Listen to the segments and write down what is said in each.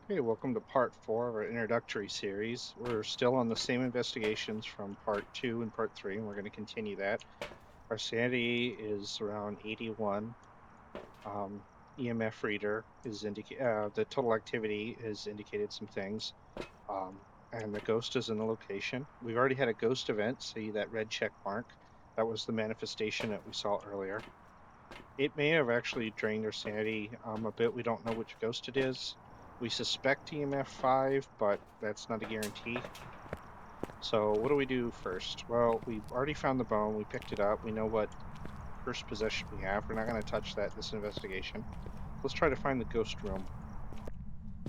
Hey, welcome to part 4 of our introductory series. We're still on the same investigations from part 2 and part 3, and we're going to continue that. Our sanity is around 81. Um, EMF reader is the total activity has indicated some things, and the ghost is in the location. We've already had a ghost event. See that red check mark? That was the manifestation that we saw earlier. It may have actually drained our sanity a bit. We don't know which ghost it is. We suspect EMF 5, but that's not a guarantee. So what do we do first? Well, we've already found the bone. We picked it up. We know what first possession we have. We're not going to touch that this investigation. Let's try to find the ghost room.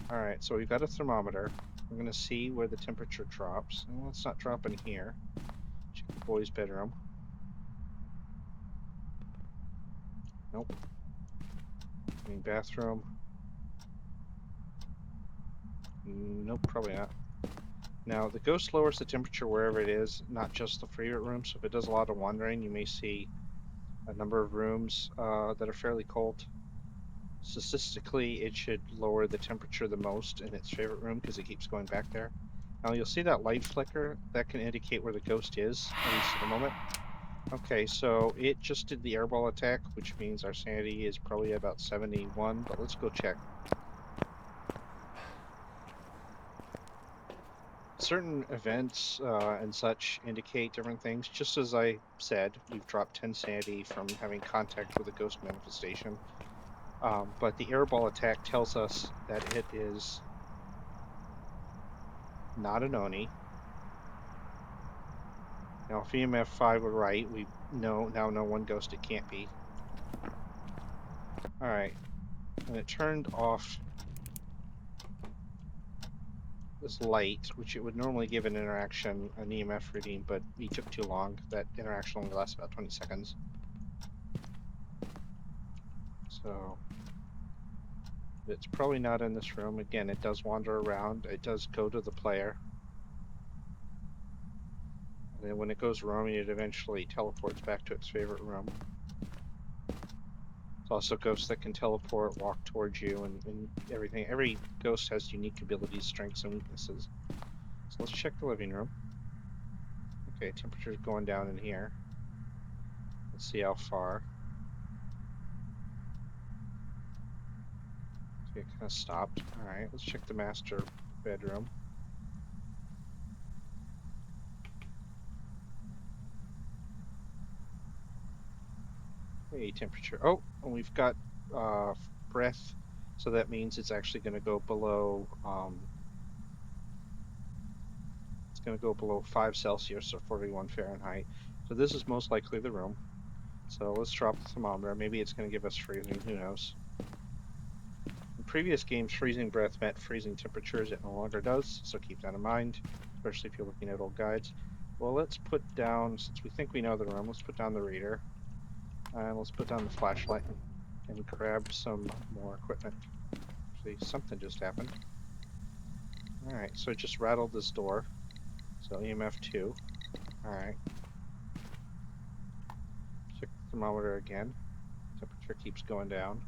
All right, so we've got a thermometer. We're going to see where the temperature drops. Well, it's not dropping here. Check the boys' bedroom. Nope. Bathroom. Nope, probably not. Now, the ghost lowers the temperature wherever it is, not just the favorite room. So if it does a lot of wandering, you may see a number of rooms that are fairly cold. Statistically, it should lower the temperature the most in its favorite room because it keeps going back there. Now, you'll see that light flicker. That can indicate where the ghost is, at least at the moment. Okay, so it just did the airball attack, which means our sanity is probably about 71, but let's go check. Certain events and such indicate different things. Just as I said, we've dropped 10 sanity from having contact with a ghost manifestation. But the airball attack tells us that it is not an Oni. Now, if EMF 5 were right, we now know one ghost it can't be. All right. And it turned off this light, which it would normally give an interaction, an EMF reading, but we took too long. That interaction only lasts about 20 seconds. So it's probably not in this room. Again, it does wander around. It does go to the player. And then when it goes roaming, it eventually teleports back to its favorite room. It's also ghosts that can teleport, walk towards you, and everything. Every ghost has unique abilities, strengths, and weaknesses. So let's check the living room. Okay, temperature's going down in here. Let's see how far. Okay, it kind of stopped. All right, let's check the master bedroom. Hey, temperature. Oh, and we've got breath, so that means it's actually going to go below. It's going to go below 5 Celsius or 41 Fahrenheit. So this is most likely the room. So let's drop the thermometer. Maybe it's going to give us freezing. Who knows? In previous games, freezing breath meant freezing temperatures. It no longer does, so keep that in mind, especially if you're looking at old guides. Well, let's put down, since we think we know the room, let's put down the reader. And let's put down the flashlight and grab some more equipment. Actually, something just happened. All right, so it just rattled this door. So EMF 2. All right. Check the thermometer again. Temperature keeps going down.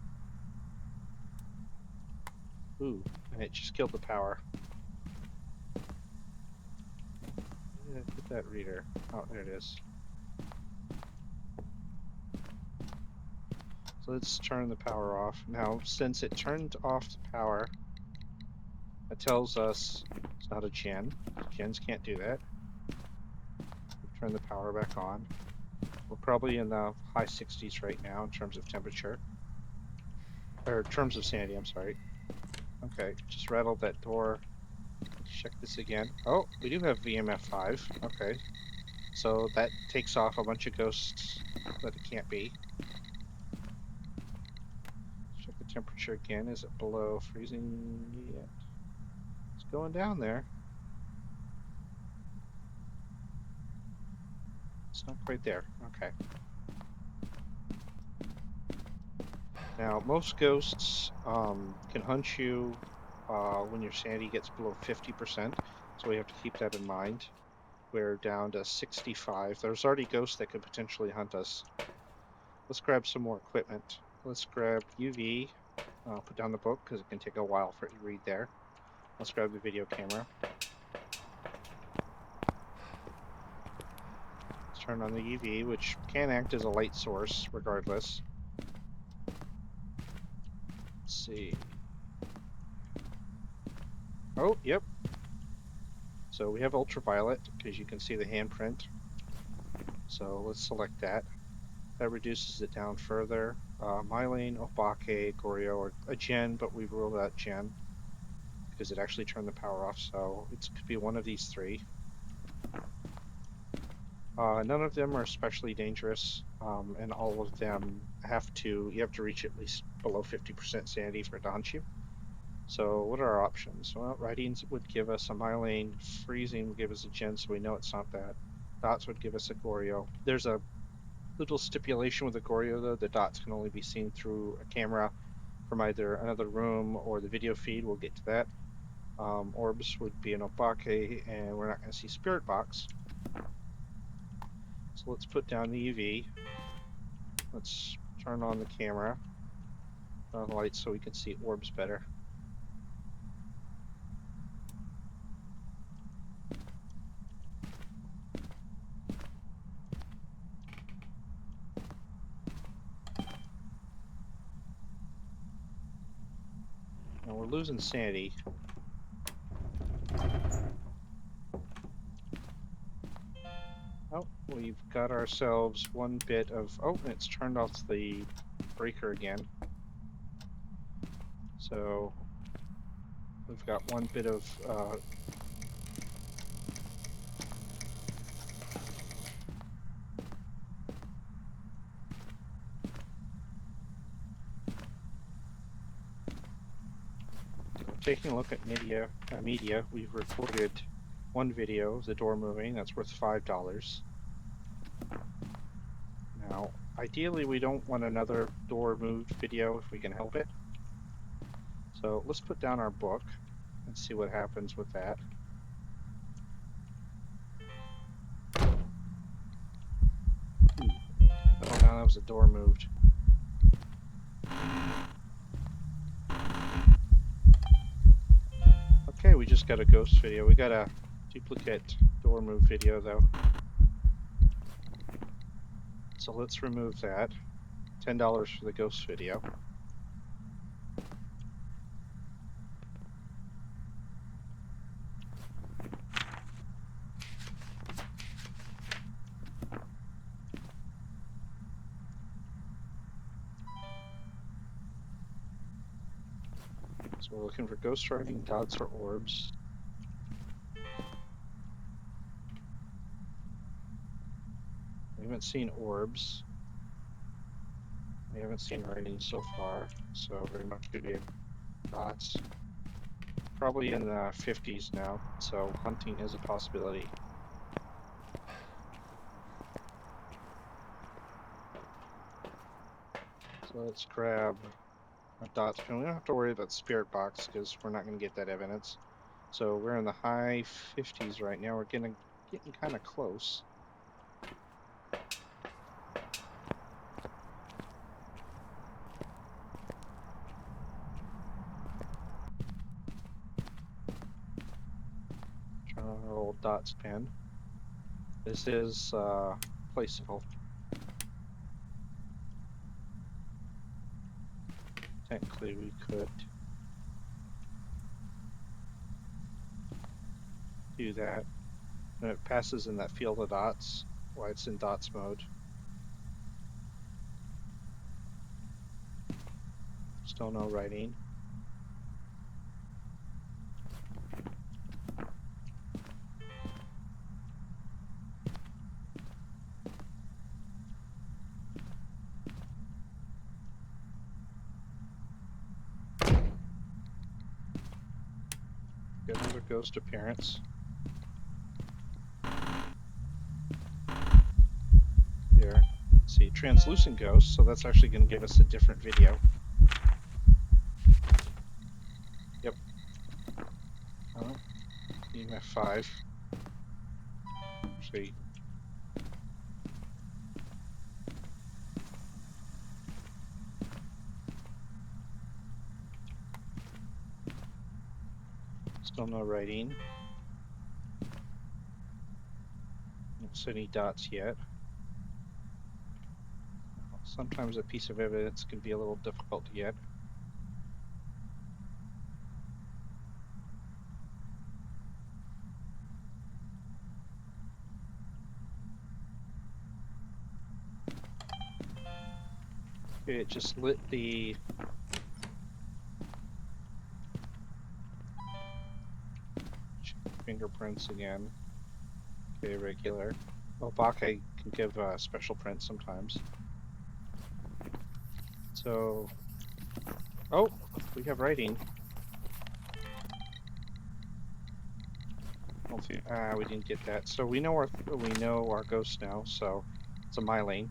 Ooh, and it just killed the power. Hit that reader. Oh, there it is. So let's turn the power off. Now, since it turned off the power, it tells us it's not a gen. Gens can't do that. Turn the power back on. We're probably in the high 60s right now in terms of temperature. Or terms of sanity, I'm sorry. Okay, just rattled that door. Let's check this again. Oh, we do have VMF 5. Okay. So that takes off a bunch of ghosts that it can't be. Check the temperature again. Is it below freezing yet? It's going down there. It's not quite there. Okay. Now, most ghosts can hunt you when your sanity gets below 50%, so we have to keep that in mind. We're down to 65. There's already ghosts that could potentially hunt us. Let's grab some more equipment. Let's grab UV. I'll put down the book because it can take a while for it to read there. Let's grab the video camera. Let's turn on the UV, which can act as a light source regardless. Let's see. Oh, yep. So we have ultraviolet because you can see the handprint. So let's select that. That reduces it down further. Myelin, Obake, Goryo, or a Gen, but we ruled out Gen because it actually turned the power off. So it could be one of these three. None of them are especially dangerous, and all of them you have to reach at least below 50% sanity for it to hunt you. So what are our options? Well, writings would give us a Myelin, freezing would give us a Gen, so we know it's not that. Dots would give us a Goryo. There's a little stipulation with the Goryo though, the dots can only be seen through a camera from either another room or the video feed. We'll get to that. Orbs would be an Obake, and we're not going to see Spirit Box. So let's put down the UV. Let's turn on the camera, turn on the lights so we can see orbs better. Now we're losing sanity. Oh, we've got ourselves one bit of, oh, and it's turned off the breaker again. So we've got one bit of taking a look at media, we've recorded one video of the door moving. That's worth $5. Now, ideally, we don't want another door moved video if we can help it. So let's put down our book and see what happens with that. Oh, now that was a door moved. Okay, we just got a ghost video. We got a duplicate door move video though. So let's remove that. $10 for the ghost video. So we're looking for ghost writing, dots, or orbs. We haven't seen orbs. We haven't seen writing so far, so very much could be dots. Probably in the 50s now, so hunting is a possibility. So let's grab a dots pin. We don't have to worry about spirit box because we're not going to get that evidence. So we're in the high 50s right now. We're getting kind of close. Turn on our old dots pin. This is placeable. Technically, we could do that. And it passes in that field of dots, while it's in dots mode. Still no writing. Get another ghost appearance. There. See, translucent ghost, so that's actually going to give us a different video. Yep. EMF 5. Actually, Still no writing. Don't see any dots yet. Sometimes a piece of evidence can be a little difficult to get. Okay, it just lit the fingerprints again. Okay, regular. Oh, Bake can give special prints sometimes. So, oh, we have writing. We didn't get that. So we know our ghost now. So it's a myelin.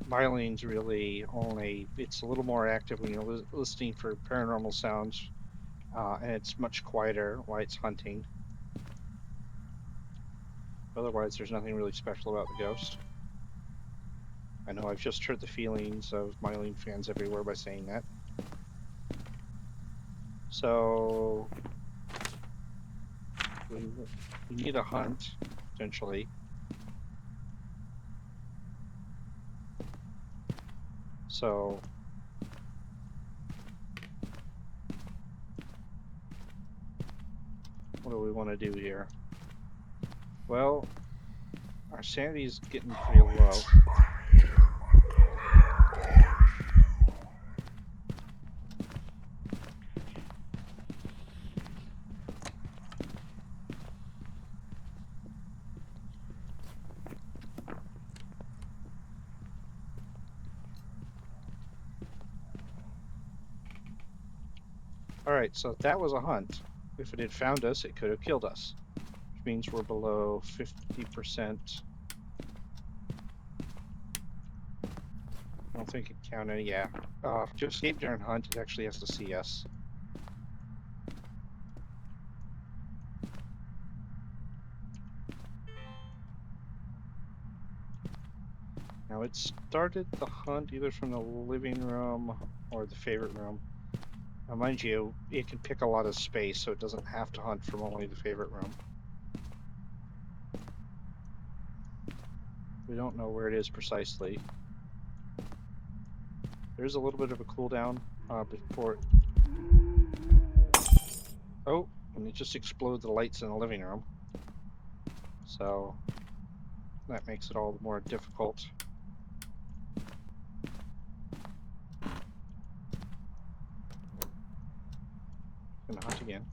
Myelin's really only, it's a little more active when you're listening for paranormal sounds, and it's much quieter while it's hunting. Otherwise, there's nothing really special about the ghost. I know I've just hurt the feelings of myelin fans everywhere by saying that. So we need a hunt, potentially. So what do we want to do here? Well, our sanity's getting pretty low. All right, so that was a hunt. If it had found us, it could have killed us, which means we're below 50%. I don't think it counted. Yeah. To escape during hunt, it actually has to see us. Now it started the hunt either from the living room or the favorite room. Now, mind you, it can pick a lot of space, so it doesn't have to hunt from only the favorite room. We don't know where it is precisely. There's a little bit of a cooldown before. Oh, and it just exploded the lights in the living room. So that makes it all the more difficult. Gonna hunt again.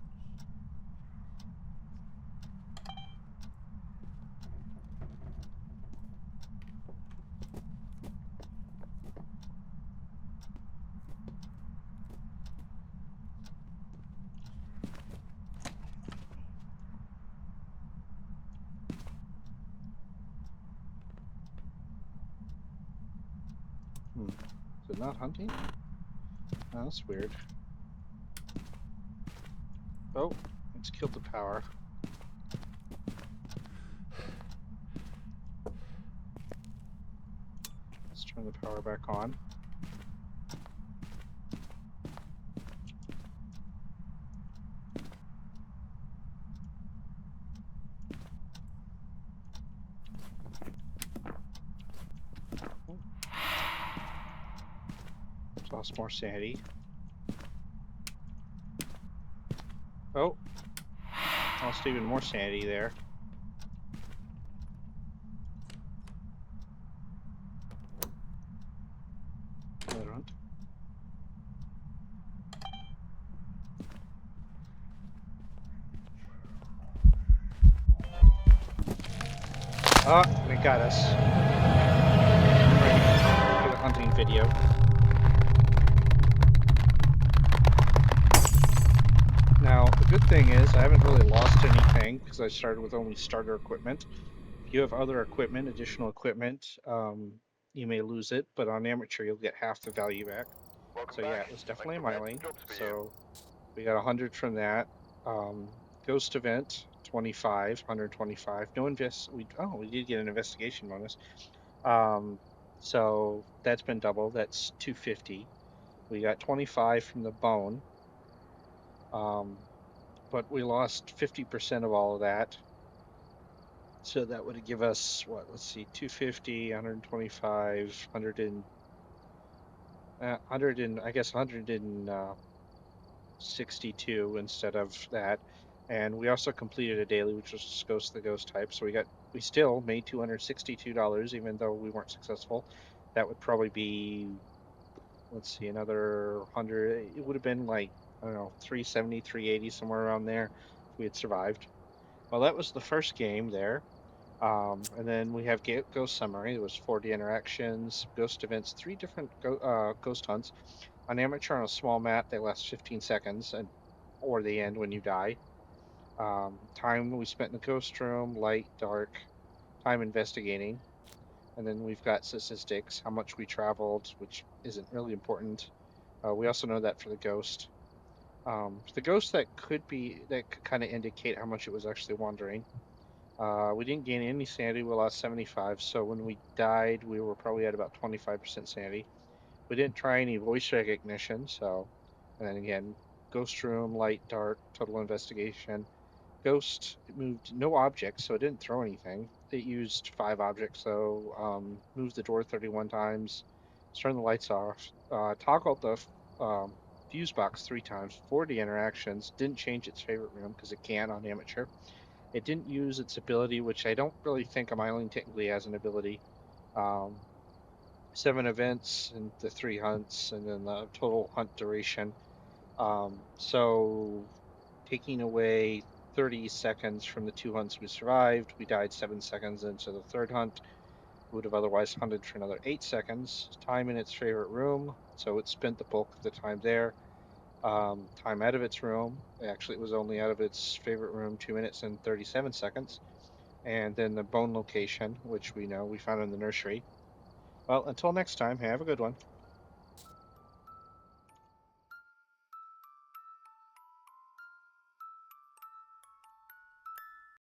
Is it not hunting? Oh, that's weird. Oh, it's killed the power. Let's turn the power back on. Oh. Lost more sanity. Oh, lost even more sanity there. Another hunt. Oh, and it got us. Right, get a hunting video. Now, the good thing is I haven't really lost anything because I started with only starter equipment. If you have other equipment, additional equipment, you may lose it, but on amateur you'll get half the value back. So yeah, it was definitely a myelin. So we got 100 from that. Ghost event 25, 125. No we did get an investigation bonus. So that's been doubled. That's 250. We got 25 from the bone. but we lost 50% of all of that. So that would give us what? Let's see, 250, 125, 100 and 100 and I guess 162 instead of that. And we also completed a daily, which was just Ghost the Ghost type. So we still made $262, even though we weren't successful. That would probably be, let's see, another 100. It would have been like, I don't know, 370, 380, somewhere around there if we had survived. Well, that was the first game there. And then we have Ghost Summary. There was 40 interactions, Ghost events, three different Ghost hunts. On amateur on a small map, they last 15 seconds, or they end when you die. Time we spent in the Ghost Room, light, dark, time investigating. And then we've got statistics, how much we traveled, which isn't really important. We also know that for the Ghost. The Ghost that could kind of indicate how much it was actually wandering. We didn't gain any sanity. We lost 75. So when we died, we were probably at about 25% sanity. We didn't try any voice recognition. And then again, Ghost Room, Light, Dark, Total Investigation. Ghost moved no objects, so it didn't throw anything. It used 5 objects, so moved the door 31 times, turned the lights off, toggled the fuse box 3 times, 40 interactions, didn't change its favorite room because it can on amateur. It didn't use its ability, which I don't really think a myling technically has an ability. 7 events and the 3 hunts, and then the total hunt duration. So taking away 30 seconds from the 2 hunts we survived, we died 7 seconds into the third hunt. We would have otherwise hunted for another 8 seconds. Time in its favorite room, so it spent the bulk of the time there. Time out of its room, actually, it was only out of its favorite room 2 minutes and 37 seconds. And then the bone location, which we know we found in the nursery. Well, until next time, have a good one.